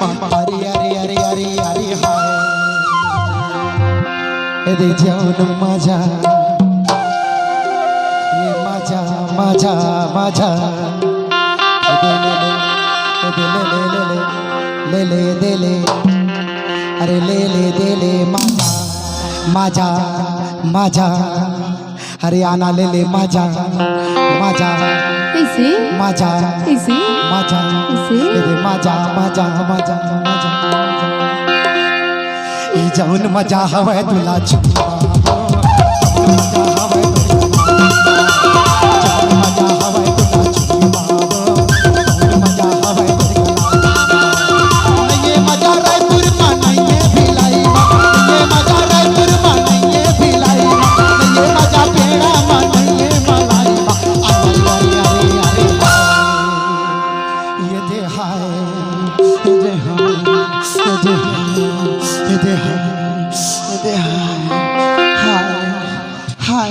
अरे अरे अरे अरे अरे हाय दे जाऊन माझा माझा माझा माझा ले ले दे ले अरे ले ले दे ले माझा माझा माझा हरियाणा ले ले माझा माझा ऐसे माझा ऐसे माझा ऐसे दे माझा माझा माझा माझा ई जाऊन मजा हवय तुला चुमा मजा हवय मजा हवय तुला चुमा मजा हवय ये मजा रायपुर मा नहीं है भिलाई ये मजा रायपुर मा नहीं है भिलाई ये मजा पेड़ा मा नहीं है मलाई अरे अरे अरे ये दे हाय ये दे हाय ये दे हाय हाय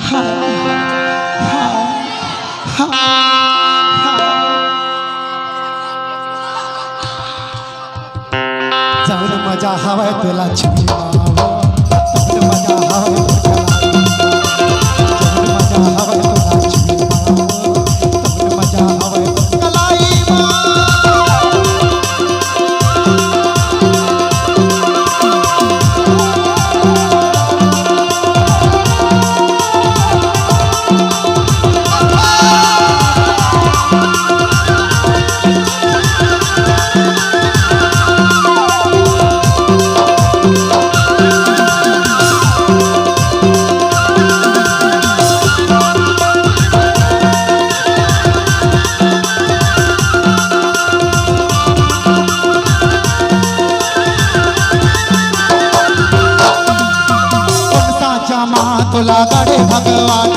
हाय जाऊन मजा हवय तुला छुपा मजा हवय मजा हवय तुला छुपा मजा हवय कलाई तुला गड़े भगवान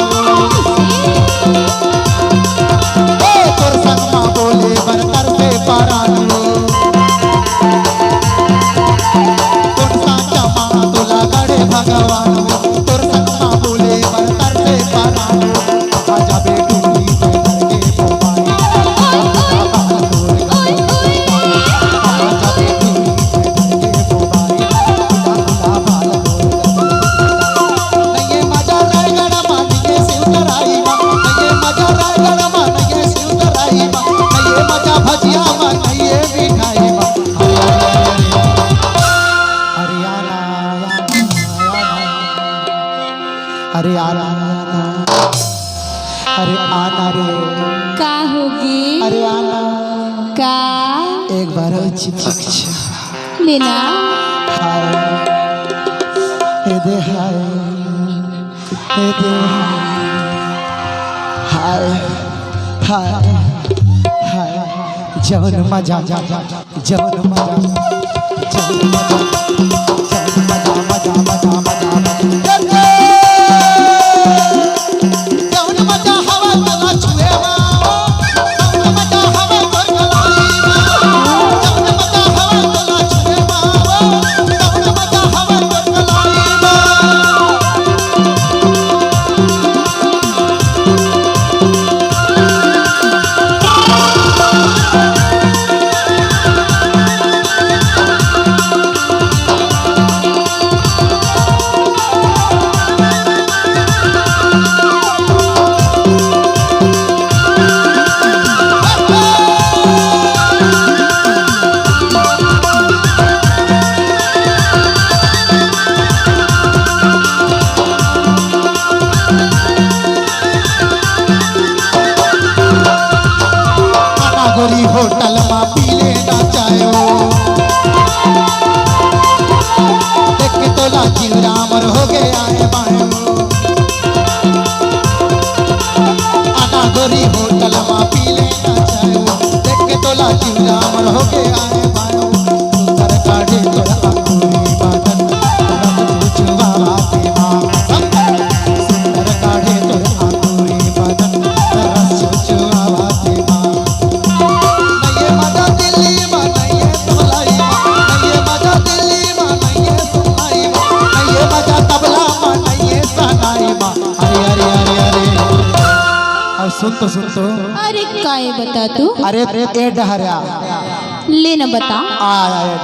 तोर संग माँ बोले बरकर पे पारानू तुला गड़े भगवान तोर संग माँ बोले बरकर पे पारानू आजा बेटू अरे आना अरे आना रे का होगी अरे आना का एक बार चिपक लेना हाय हे दे हाय हे दे हाय हाय हाय जवन मजा जवन मजा जवन मजा मजा मजा मजा होटल मा पी लेना चाहो देख तोला चिवरा मर हो गया है बायो आना गोरी होटल मा पी लेना चाहो देख तोला चिवरा मर हो गया है बायो सुंदर काढ़े तोरा अंगूरी बादन रब पूछवा बाते मां सुंदर काढ़े तोरा अंगूरी बादन रब पूछवा बाते मां सुन तो अरे काय बता तू अरे ए डहरिया लेना बता। आया